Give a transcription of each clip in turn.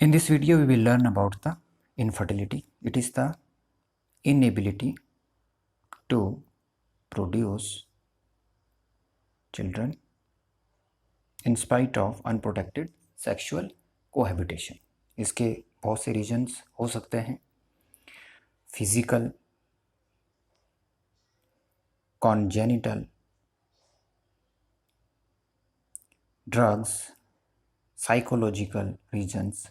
In this video, we will learn about the infertility. It is the inability to produce children in spite of unprotected sexual cohabitation. इसके बहुत से regions हो सकते हैं, physical, congenital, drugs, psychological reasons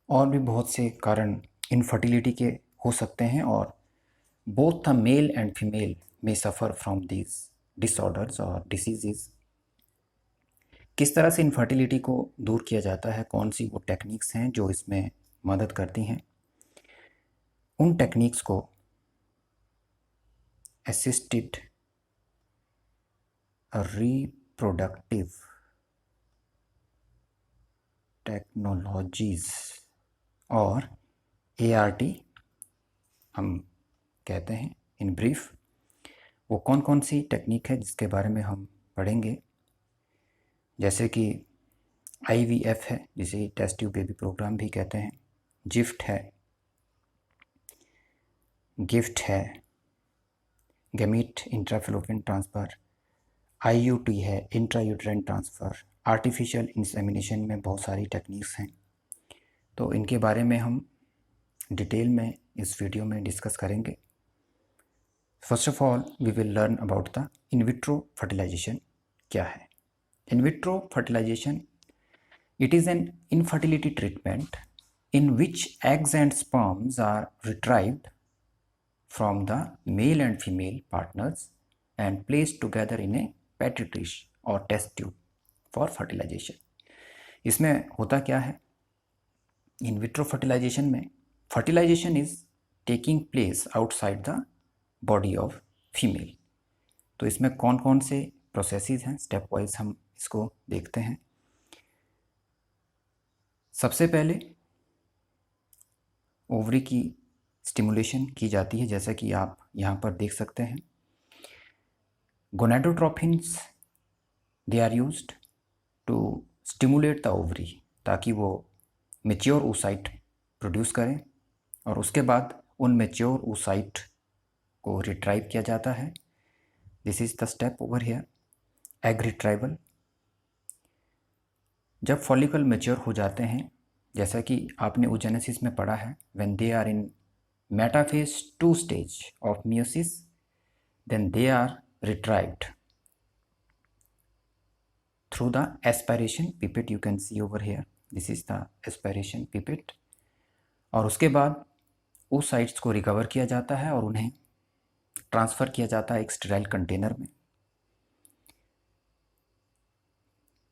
और भी बहुत से कारण इनफर्टिलिटी के हो सकते हैं और both the mail and female में सफ़र फ्रॉम दिस डिसऑर्डर्स और डिसीजेस। किस तरह से इनफर्टिलिटी को दूर किया जाता है, कौन सी वो टेक्निक्स हैं जो इसमें मदद करती हैं, उन टेक्निक्स को असिस्टेड रिप्रोडक्टिव टेक्नोलॉजीज़ और ART हम कहते हैं इन ब्रीफ। वो कौन कौन सी टेक्निक है जिसके बारे में हम पढ़ेंगे, जैसे कि IVF है, जिसे टेस्ट ट्यूब बेबी प्रोग्राम भी कहते हैं, गिफ्ट है, गैमीट इंट्राफैलोपियन ट्रांसफ़र, IUT है, इंट्रायूट्राइन ट्रांसफ़र, आर्टिफिशियल इंसेमिनेशन में बहुत सारी टेक्निक्स हैं। तो इनके बारे में हम डिटेल में इस वीडियो में डिस्कस करेंगे। First of all we will learn about the in vitro fertilization क्या है। In vitro fertilization, it is an infertility treatment in which eggs and sperms are retrieved from the male and female partners and placed together in a petri dish or test tube for fertilization। इसमें होता क्या है, in vitro fertilization में fertilization is taking place outside the body of female. तो इसमें कौन कौन से प्रोसेसेस हैं, स्टेप वाइज हम इसको देखते हैं। सबसे पहले ओवरी की स्टिमुलेशन की जाती है, जैसा कि आप यहाँ पर देख सकते हैं। Gonadotropins they are used to stimulate the ovary, ताकि वो मैच्योर oocyte प्रोड्यूस करें और उसके बाद उन मैच्योर oocyte को रिट्राइव किया जाता है। This is the step over here, egg retrieval. जब फॉलिकल मैच्योर हो जाते हैं, जैसा कि आपने oogenesis में पढ़ा है, when they are in metaphase 2 stage of meiosis, then they are retrieved through the aspiration pipette, you can see over here, this is the aspiration pipette। और उसके बाद oocytes को रिकवर किया जाता है और उन्हें ट्रांसफ़र किया जाता है एक स्टेराइल कंटेनर में,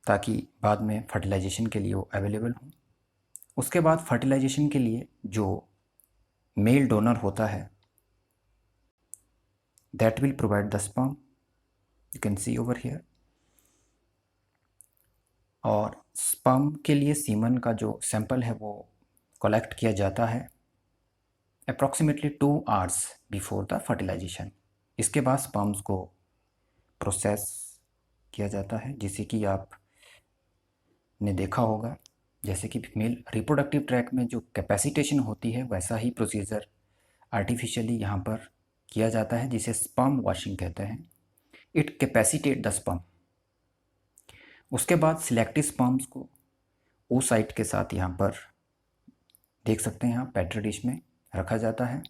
ताकि बाद में फर्टिलाइजेशन के लिए वो अवेलेबल हो। उसके बाद फर्टिलाइजेशन के लिए जो मेल डोनर होता है, that will provide the sperm, you can see over here. और स्पर्म के लिए सीमन का जो सैंपल है वो कलेक्ट किया जाता है approximately 2 hours before the fertilization. इसके बाद स्पर्म्स को प्रोसेस किया जाता है, जिसे कि आप ने देखा होगा, जैसे कि फीमेल रिप्रोडक्टिव ट्रैक में जो कैपेसिटेशन होती है, वैसा ही प्रोसीजर आर्टिफिशियली यहाँ पर किया जाता है, जिसे स्पर्म वॉशिंग कहते हैं। It capacitate the sperm. उसके बाद सिलेक्टिव स्पर्म्स को oocyte के साथ यहाँ पर देख सकते हैं, यहाँ पेट्री डिश में रखा जाता है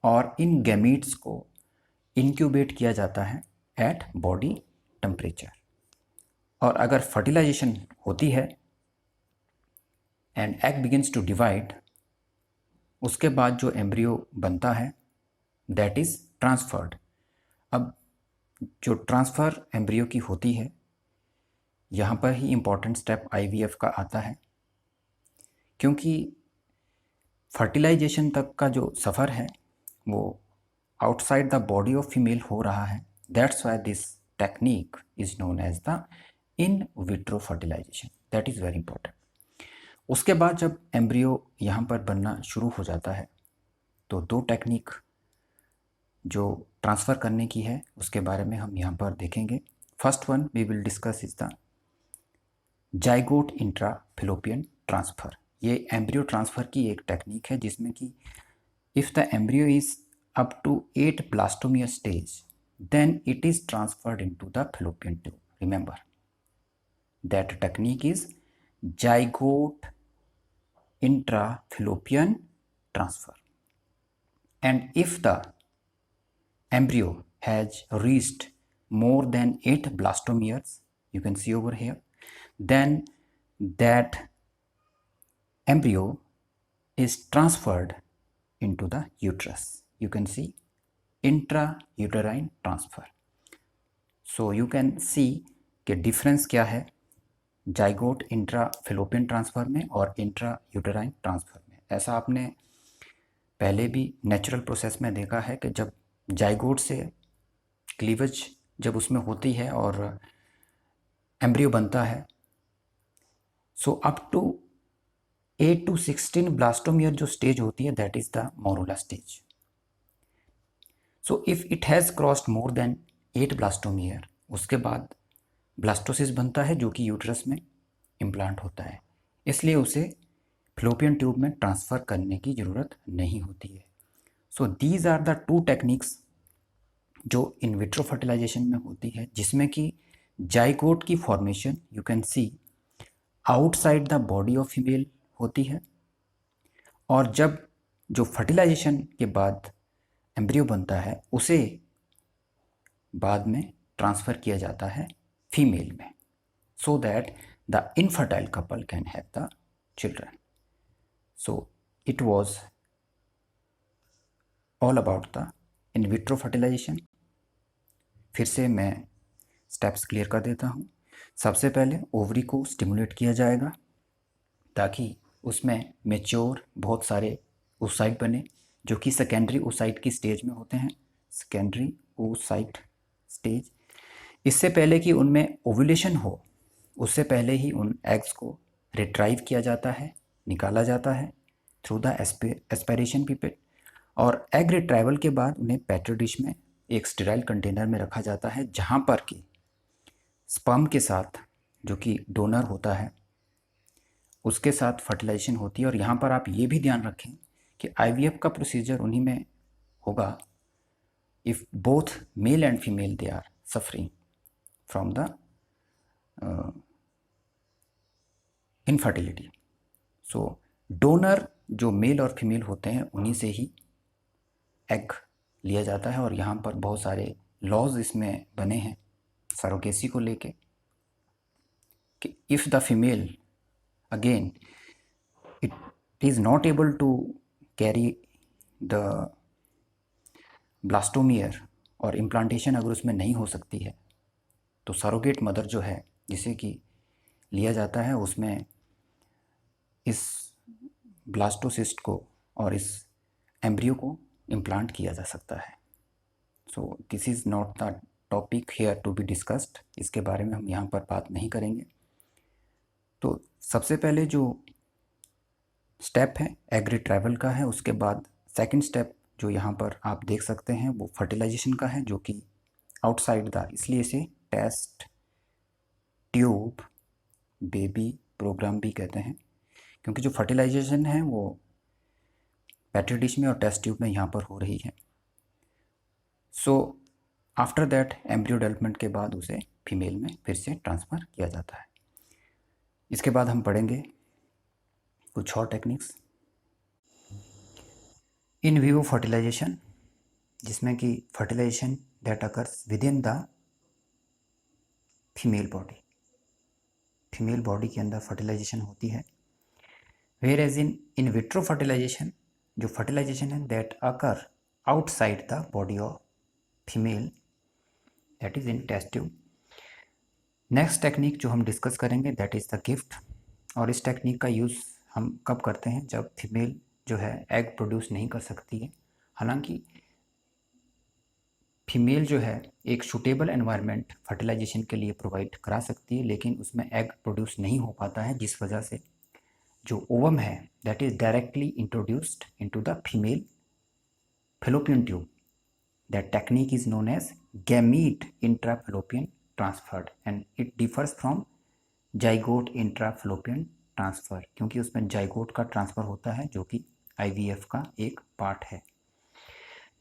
और इन गैमीट्स को इंक्यूबेट किया जाता है एट बॉडी टेम्परेचर। और अगर फर्टिलाइजेशन होती है and egg begins to divide, उसके बाद जो एम्ब्रियो बनता है दैट इज़ ट्रांसफर्ड। अब जो ट्रांसफ़र एम्ब्रियो की होती है, यहाँ पर ही इम्पॉर्टेंट स्टेप IVF का आता है, क्योंकि फर्टिलाइजेशन तक का जो सफ़र है वो outside the body of female हो रहा है। That's why this technique is known as the in vitro fertilization, that is very important. उसके बाद जब एम्ब्रियो यहाँ पर बनना शुरू हो जाता है, तो 2 टेक्निक जो ट्रांसफ़र करने की है उसके बारे में हम यहाँ पर देखेंगे। First one we will discuss is the zygote intrafallopian transfer, ये एम्ब्रियो ट्रांसफ़र की एक टेक्निक है जिसमें कि if the embryo is up to 8 blastomere stage, then it is transferred into the fallopian tube. Remember, that technique is zygote intrafallopian transfer. And if the embryo has reached more than 8 blastomeres, you can see over here, then that embryo is transferred into the uterus. You can see intrauterine transfer. So you can see कि difference क्या है zygote intrafallopian transfer में और intra uterine transfer में। ऐसा आपने पहले भी नेचुरल प्रोसेस में देखा है कि जब जाइगोट से क्लीवेज जब उसमें होती है और एम्ब्रियो बनता है, so up to 8 to 16 blastomere जो स्टेज होती है, that is the morula stage. So if it has crossed more than 8 blastomere, उसके बाद ब्लास्टोसिस बनता है जो कि यूट्रस में इम्प्लांट होता है, इसलिए उसे फ्लोपियन ट्यूब में ट्रांसफ़र करने की ज़रूरत नहीं होती है. So these are the two techniques जो इन विट्रो फर्टिलाइजेशन में होती है, जिसमें कि जाइगोट की formation you can see outside the body of female होती है, और जब जो फर्टिलाइजेशन के बाद एम्ब्रियो बनता है उसे बाद में ट्रांसफ़र किया जाता है फीमेल में, so that the infertile couple can have the children. So it was all about the in vitro fertilization. फिर से मैं स्टेप्स क्लियर कर देता हूँ. सबसे पहले ओवरी को स्टिमुलेट किया जाएगा ताकि उसमें मेच्योर बहुत सारे oocyte बने जो कि सेकेंडरी oocyte की स्टेज में होते हैं, सेकेंडरी oocyte स्टेज. इससे पहले कि उनमें ओव्यूलेशन हो, उससे पहले ही उन एग्स को रिट्राइव किया जाता है, निकाला जाता है थ्रू द एस्पिरेशन पिपेट, और एग रिट्राइवल के बाद उन्हें पेट्री डिश में एक स्टेराइल कंटेनर में रखा जाता है, जहाँ पर कि स्पर्म के साथ जो कि डोनर होता है उसके साथ फर्टिलाइजेशन होती है. और यहाँ पर आप ये भी ध्यान रखें कि IVF का प्रोसीजर उन्हीं में होगा if both male and female they are suffering from the infertility. So donor जो मेल और फीमेल होते हैं उन्हीं से ही एग लिया जाता है, और यहाँ पर बहुत सारे लॉज इसमें बने हैं सरोगेसी को लेके कि if the female again it is not able to carry the blastomere और इम्प्लांटेशन अगर उसमें नहीं हो सकती है, तो सरोगेट मदर जो है जिसे कि लिया जाता है उसमें इस ब्लास्टोसिस्ट को और इस एम्ब्रियो को इम्प्लांट किया जा सकता है. So this is not the topic here to be discussed, इसके बारे में हम यहाँ पर बात नहीं करेंगे. तो सबसे पहले जो स्टेप है एग रिट्राइवल का है, उसके बाद सेकंड स्टेप जो यहाँ पर आप देख सकते हैं वो फर्टिलाइजेशन का है, जो कि आउटसाइड द, इसलिए इसे टेस्ट ट्यूब बेबी प्रोग्राम भी कहते हैं, क्योंकि जो फर्टिलाइजेशन है वो पेट्री डिश में और टेस्ट ट्यूब में यहाँ पर हो रही है. So after that embryo development के बाद उसे फीमेल में फिर से ट्रांसफ़र किया जाता है. इसके बाद हम पढ़ेंगे कुछ और टेक्निक्स. इन विवो फर्टिलाइजेशन, जिसमें कि fertilization that occurs within the female body, female body के अंदर फर्टिलाइजेशन होती है. Whereas in vitro fertilization, जो फर्टिलाइजेशन है that occur outside the body of female, that is in test tube. Next technique जो हम discuss करेंगे that is the gift, और इस टेक्निक का यूज़ हम कब करते हैं, जब फीमेल जो है एग प्रोड्यूस नहीं कर सकती है. हालांकि फीमेल जो है एक सूटेबल एनवायरनमेंट फर्टिलाइजेशन के लिए प्रोवाइड करा सकती है, लेकिन उसमें एग प्रोड्यूस नहीं हो पाता है, जिस वजह से जो ओवम है that is directly introduced into the female fallopian tube. That technique is known as gamete intrafallopian transfer, and it differs from zygote intrafallopian transfer, क्योंकि उसमें जाइगोट का ट्रांसफ़र होता है जो कि IVF का एक पार्ट है।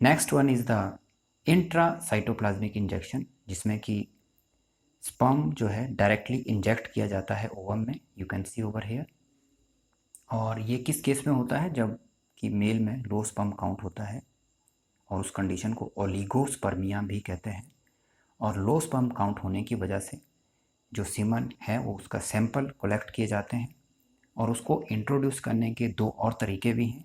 Next one is the intracytoplasmic injection, जिसमें कि स्पर्म जो है डायरेक्टली इंजेक्ट किया जाता है ओवम में, you can see over here. और ये किस केस में होता है? जब कि मेल में लो स्पर्म काउंट होता है, और उस कंडीशन को ओलिगोस्पर्मिया भी कहते हैं। और लो स्पर्म काउंट होने की वजह से जो सीमन है वो उसका सैंपल कलेक्ट किए जाते हैं, और उसको इंट्रोड्यूस करने के दो और तरीके भी हैं।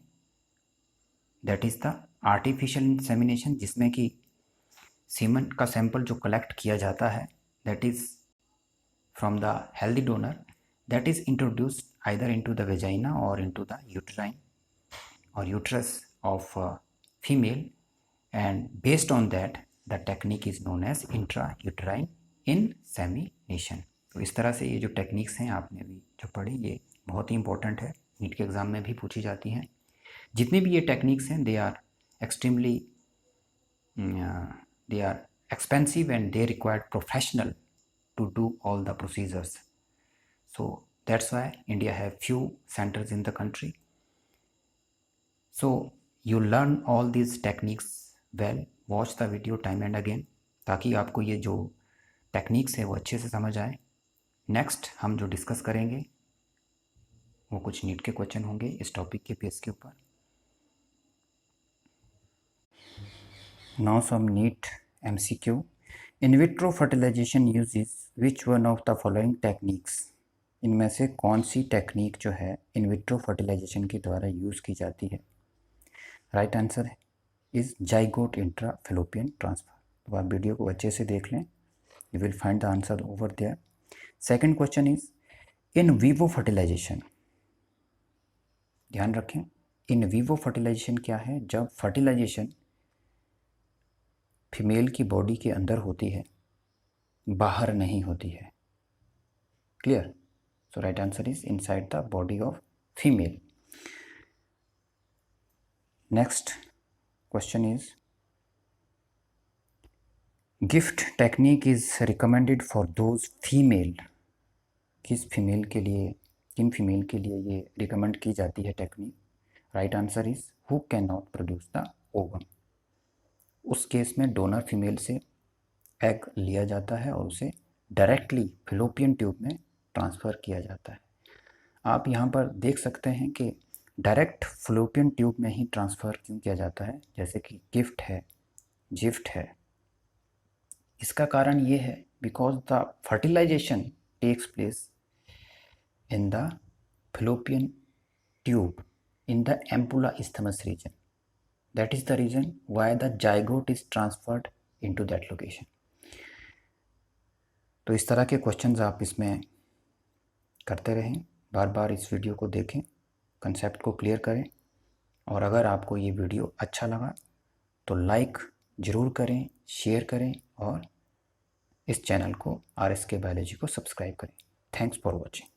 That is the artificial insemination, जिसमें कि सीमन का सैंपल जो कलेक्ट किया जाता है that is from the healthy donor, that is introduced either into the vagina और इनटू द यूट्राइन और uterus of female, and based on that the technique is known as intrauterine insemination। तो इस तरह से ये जो टेक्निक्स हैं आपने भी जो पढ़ी, ये बहुत ही इंपॉर्टेंट है, नीट के एग्ज़ाम में भी पूछी जाती हैं। जितनी भी ये टेक्निक्स हैं they are extremely they are expensive and they require professional to do all the procedures, so that's why India have few centers in the country। So you learn all these techniques well, watch the video time and again, ताकि आपको ये जो techniques है वो अच्छे से समझ आए। नेक्स्ट हम जो डिस्कस करेंगे वो कुछ नीट के क्वेश्चन होंगे इस टॉपिक के बेस के ऊपर। Now some NEET MCQ। In vitro fertilization uses which one of the following techniques? इनमें से कौन सी टेक्निक जो है इन विट्रो फर्टिलाइजेशन के द्वारा यूज़ की जाती है? Right answer is zygote intrafallopian transfer. तो आप वीडियो को अच्छे से देख लें, you will find the answer over there. Second question is in vivo fertilization. ध्यान रखें, इन वीवो फर्टिलाइजेशन क्या है? जब फर्टिलाइजेशन फीमेल की बॉडी के अंदर होती है, बाहर नहीं होती है। Clear? So right answer is inside the body of female. Next question is gift technique is recommended for those female. किस फीमेल के लिए, किन फीमेल के लिए ये रिकमेंड की जाती है technique? Right answer is who can not produce the ovum. उस केस में डोनर फीमेल से एग लिया जाता है और उसे डायरेक्टली फिलोपियन ट्यूब में ट्रांसफ़र किया जाता है। आप यहाँ पर देख सकते हैं कि डायरेक्ट फिलोपियन ट्यूब में ही ट्रांसफ़र क्यों किया जाता है, जैसे कि गिफ्ट है, जिफ्ट है। इसका कारण ये है because the fertilization takes place in the fallopian tube in the ampulla isthmus region. That is the reason why the zygote is transferred into that location। तो इस तरह के क्वेश्चंस आप इसमें करते रहें, बार बार इस वीडियो को देखें, कंसेप्ट को क्लियर करें, और अगर आपको ये वीडियो अच्छा लगा तो लाइक ज़रूर करें, शेयर करें, और इस चैनल को RSK बायोलॉजी को सब्सक्राइब करें। Thanks for watching.